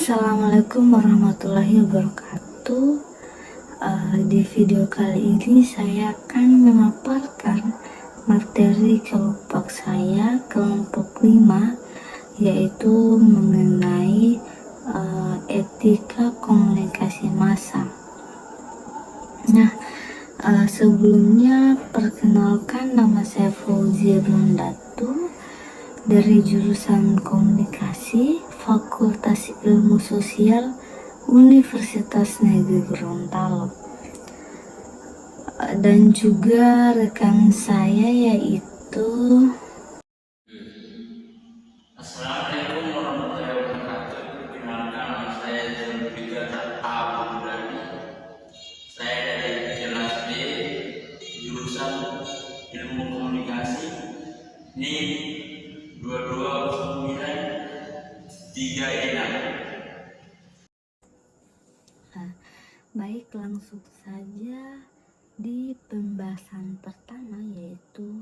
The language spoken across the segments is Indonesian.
Assalamualaikum warahmatullahi wabarakatuh. Di video kali ini saya akan memaparkan materi kelompok saya, kelompok 5, yaitu mengenai etika komunikasi massa. Nah, sebelumnya perkenalkan, nama saya Fauzia Blondatu dari jurusan Komunikasi Fakultas Ilmu Sosial Universitas Negeri Gorontalo, dan juga rekan saya yaitu Assalamualaikum warahmatullahi wabarakatuh. Perkenalkan, nama saya Zulfikar Abu Dhani. Saya dari kelas B, jurusan Ilmu Komunikasi. Ini 220936. baik, langsung saja di pembahasan pertama, yaitu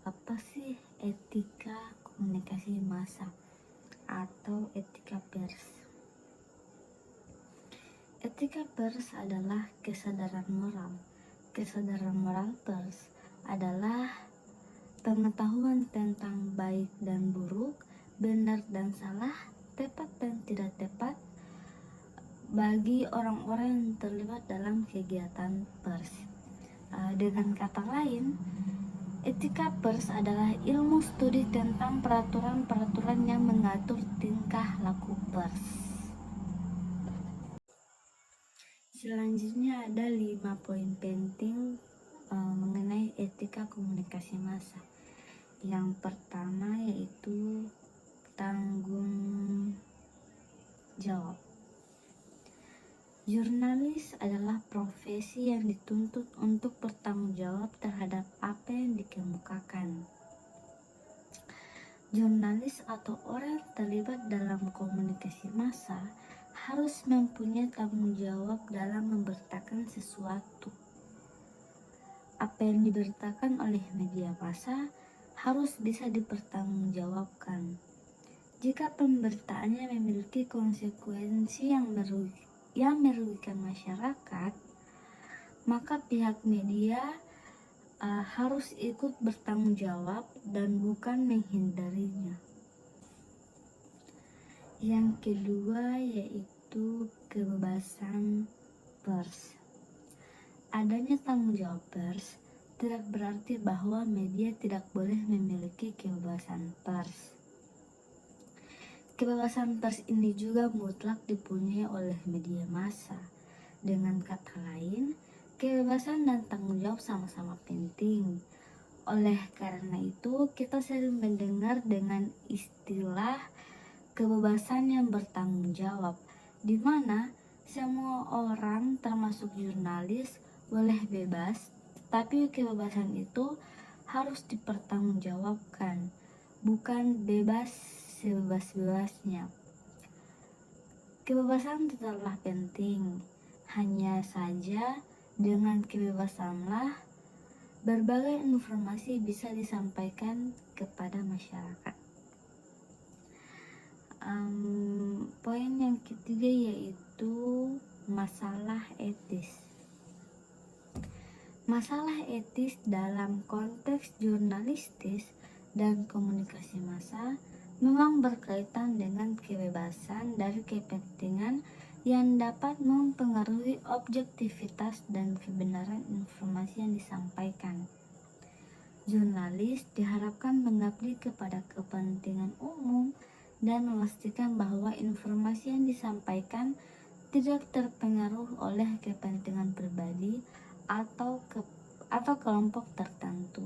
apa sih etika komunikasi massa atau etika pers. Etika pers adalah kesadaran moral. Kesadaran moral pers adalah pengetahuan tentang baik dan buruk, benar dan salah, tepat dan tidak tepat bagi orang-orang yang terlibat dalam kegiatan pers. Dengan kata lain, etika pers adalah ilmu studi tentang peraturan-peraturan yang mengatur tingkah laku pers. Selanjutnya ada 5 poin penting mengenai etika komunikasi massa. Yang pertama yaitu tanggung jawab. Jurnalis adalah profesi yang dituntut untuk bertanggung jawab terhadap apa yang dikemukakan. Jurnalis atau orang terlibat dalam komunikasi massa harus mempunyai tanggung jawab dalam memberitakan sesuatu. Apa yang diberitakan oleh media massa harus bisa dipertanggungjawabkan. Jika pemberitaannya memiliki konsekuensi yang merugikan masyarakat, maka pihak media harus ikut bertanggung jawab dan bukan menghindarinya. Yang kedua yaitu kebebasan pers. Adanya tanggung jawab pers tidak berarti bahwa media tidak boleh memiliki kebebasan pers. Kebebasan pers ini juga mutlak dipunyai oleh media massa. Dengan kata lain, kebebasan dan tanggung jawab sama-sama penting. Oleh karena itu, kita sering mendengar dengan istilah kebebasan yang bertanggung jawab, di mana semua orang termasuk jurnalis boleh bebas, tapi kebebasan itu harus dipertanggungjawabkan, bukan bebas sebebas-bebasnya. Kebebasan tetaplah penting, hanya saja dengan kebebasanlah berbagai informasi bisa disampaikan kepada masyarakat. Poin yang ketiga yaitu masalah etis. Masalah etis dalam konteks jurnalistis dan komunikasi massa memang berkaitan dengan kebebasan dari kepentingan yang dapat mempengaruhi objektivitas dan kebenaran informasi yang disampaikan. Jurnalis diharapkan mengabdi kepada kepentingan umum dan memastikan bahwa informasi yang disampaikan tidak terpengaruh oleh kepentingan pribadi atau kelompok tertentu.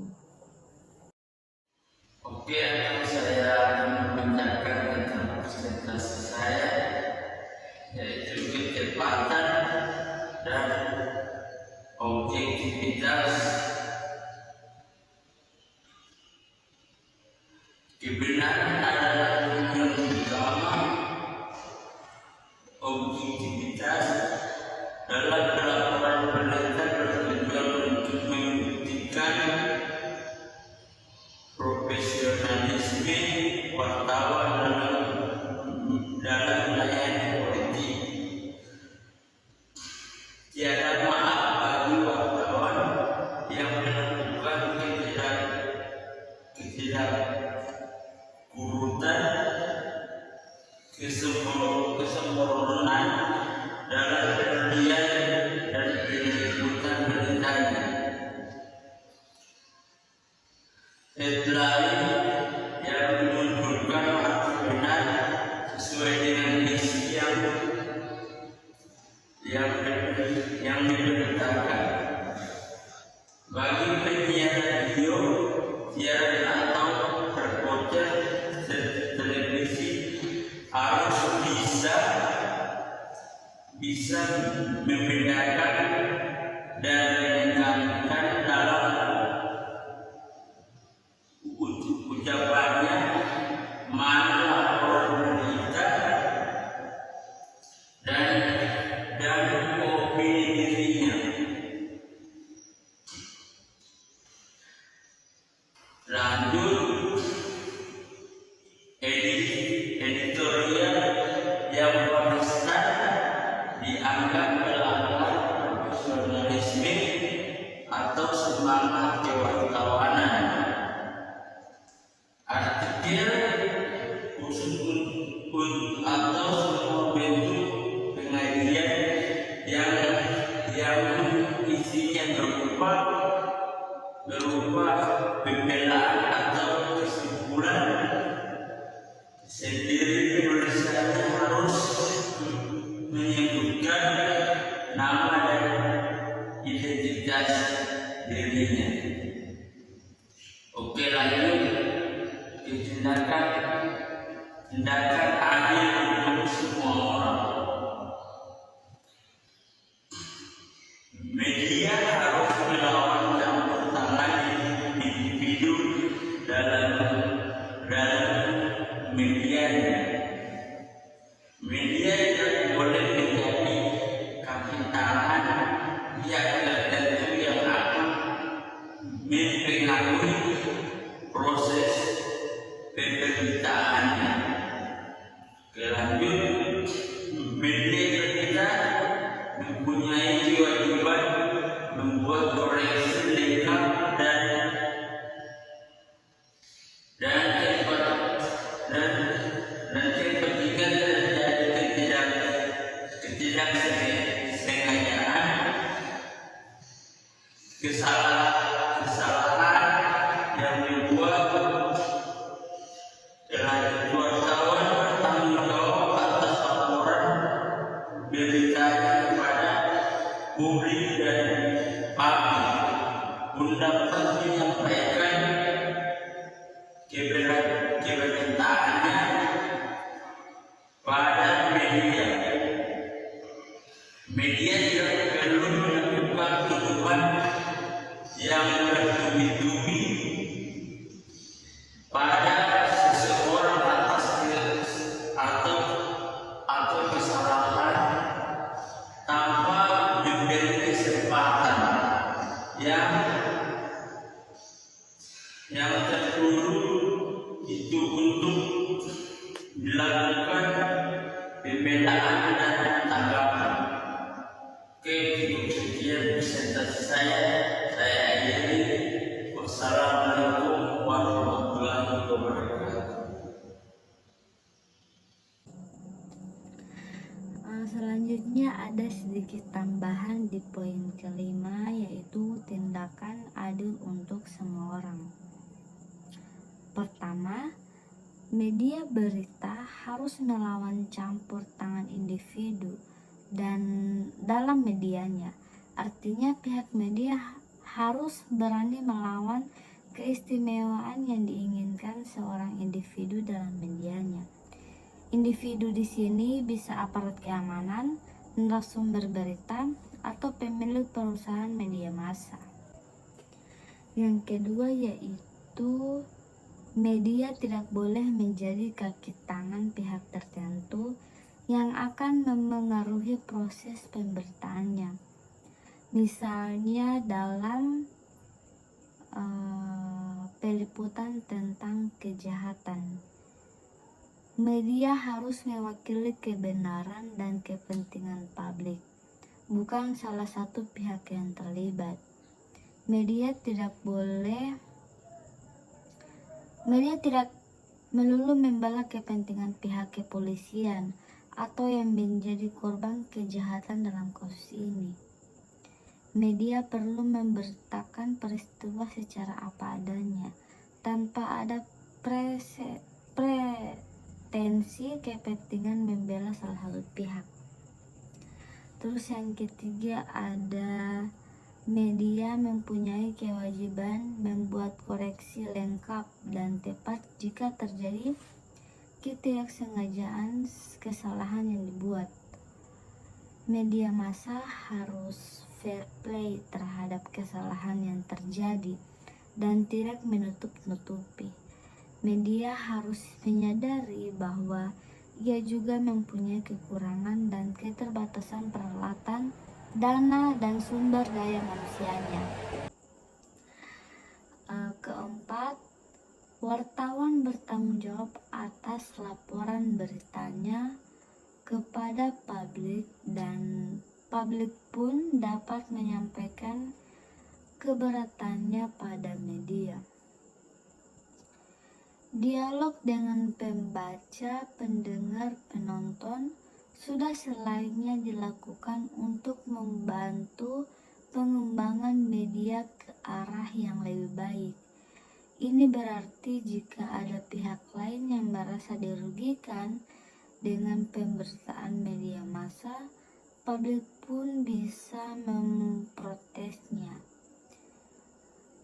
Oke, saya membacakan tentang presentasi saya, yaitu ketepatan dan objektivitas Tiada maaf bagi wartawan yang melakukan ketidakkurutan, kesembronoan dalam penelitian dan penyebutan beritanya. Headline yang menunjukkan arti benar sesuai dengan isi yang diberitakan. Bagi penyiar video, siaran atau reporter televisi harus bisa membedakan dan menekankan dalam ucapannya mana laporan berita dan opini dirinya. Lanjut, editorial yang konstan dianggap melanggar profesionalisme atau semangat kewartawanan. Artikel khusus atau semua bentuk pengajian yang isinya berupa pembelaan atau kesimpulan sendiri, penulisannya harus menyebutkan nama dan identitas dirinya. Oke, lanjut ke tindakan adil untuk semua orang. Media harus melawan campur tangan individu dalam medianya. Media tidak boleh menjadi kaki tangan pihak tertentu yang akan mempengaruhi proses pemberitaannya. Lanjut, media kita mempunyai kewajiban membuat koreksi lengkap dan jika terjadi ketidaksengajaan, kesalahan yang dibuat, wartawan bertanggung jawab atas laporan beritanya kepada publik dan publik. Mendapat menyampaikan keberitaannya pada media. Media tidak perlu melakukan tuduhan yang bertubi-tubi pada seseorang atas atau kesalahan tanpa diberi kesempatan yang tertuduh itu untuk dilakukan pembelaan dan tanggapan. Oke, cukup sekian presentasi saya akhiri. Wassalamualaikum warahmatullahi wabarakatuh. Selanjutnya ada sedikit tambahan di poin kelima, yaitu tindakan adil untuk semua orang. Pertama, media berita harus melawan campur tangan individu dan dalam medianya. Artinya pihak media harus berani melawan keistimewaan yang diinginkan seorang individu dalam medianya. Individu di sini bisa aparat keamanan, narasumber berita, atau pemilik perusahaan media massa. Yang kedua yaitu media tidak boleh menjadi kaki tangan pihak tertentu yang akan memengaruhi proses pemberitaannya. Misalnya dalam peliputan tentang kejahatan. Media harus mewakili kebenaran dan kepentingan publik, bukan salah satu pihak yang terlibat. Media tidak melulu membela kepentingan pihak kepolisian atau yang menjadi korban kejahatan dalam kasus ini. Media perlu memberitakan peristiwa secara apa adanya, tanpa ada pretensi kepentingan membela salah satu pihak. Terus yang ketiga ada media mempunyai kewajiban membuat koreksi lengkap dan tepat jika terjadi ketidaksengajaan kesalahan yang dibuat. Media massa harus fair play terhadap kesalahan yang terjadi dan tidak menutup-nutupi. Media harus menyadari bahwa ia juga mempunyai kekurangan dan keterbatasan peralatan, dana, dan sumber daya manusianya. Keempat, wartawan bertanggung jawab atas laporan beritanya kepada publik, dan publik pun dapat menyampaikan keberatannya pada media. Dialog dengan pembaca, pendengar, penonton sudah selainnya dilakukan untuk membantu pengembangan media ke arah yang lebih baik. Ini berarti jika ada pihak lain yang merasa dirugikan dengan pemberitaan media massa, publik pun bisa memprotesnya.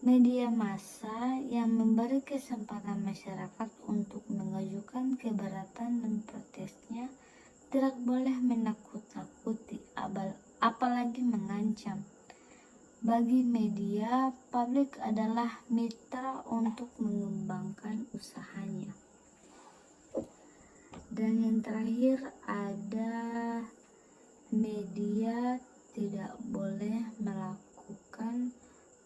Media massa yang memberi kesempatan masyarakat untuk mengajukan keberatan dan protesnya tidak boleh menakut-nakuti, apalagi mengancam. Bagi media, publik adalah mitra untuk mengembangkan usahanya. Dan yang terakhir ada media tidak boleh melakukan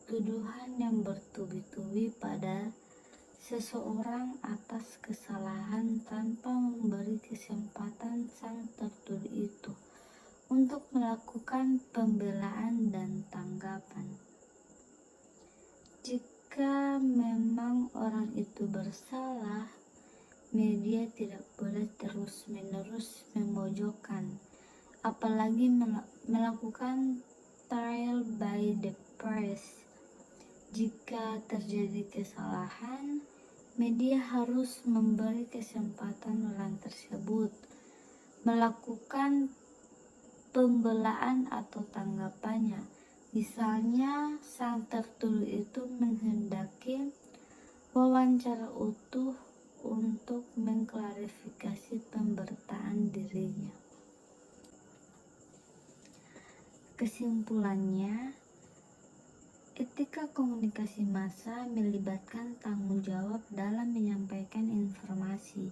tuduhan yang bertubi-tubi pada seseorang atas kesalahan tanpa memberi kesempatan sang tertuduh itu untuk melakukan pembelaan dan tanggapan. Jika memang orang itu bersalah, media tidak boleh terus-menerus memojokkan, apalagi melakukan trial by the press. Jika terjadi kesalahan, media harus memberi kesempatan orang tersebut melakukan pembelaan atau tanggapannya. Misalnya, sang tertuduh itu menghendaki wawancara utuh untuk mengklarifikasi pemberitaan dirinya. Kesimpulannya, etika komunikasi massa melibatkan tanggung jawab dalam menyampaikan informasi,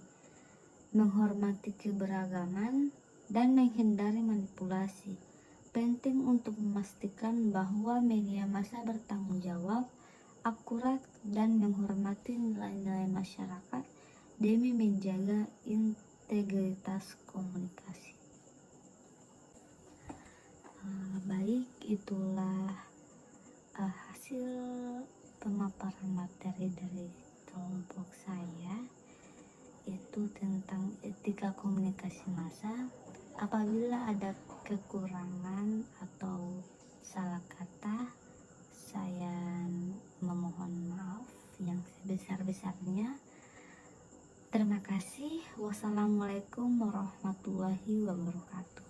menghormati keberagaman, dan menghindari manipulasi. Penting untuk memastikan bahwa media massa bertanggung jawab, akurat, dan menghormati nilai-nilai masyarakat demi menjaga integritas komunikasi. Baik, itulah hasil pemaparan materi dari kelompok saya, yaitu tentang etika komunikasi massa. Apabila ada kekurangan atau salah kata, saya memohon maaf yang sebesar-besarnya. Terima kasih. Wassalamualaikum warahmatullahi wabarakatuh.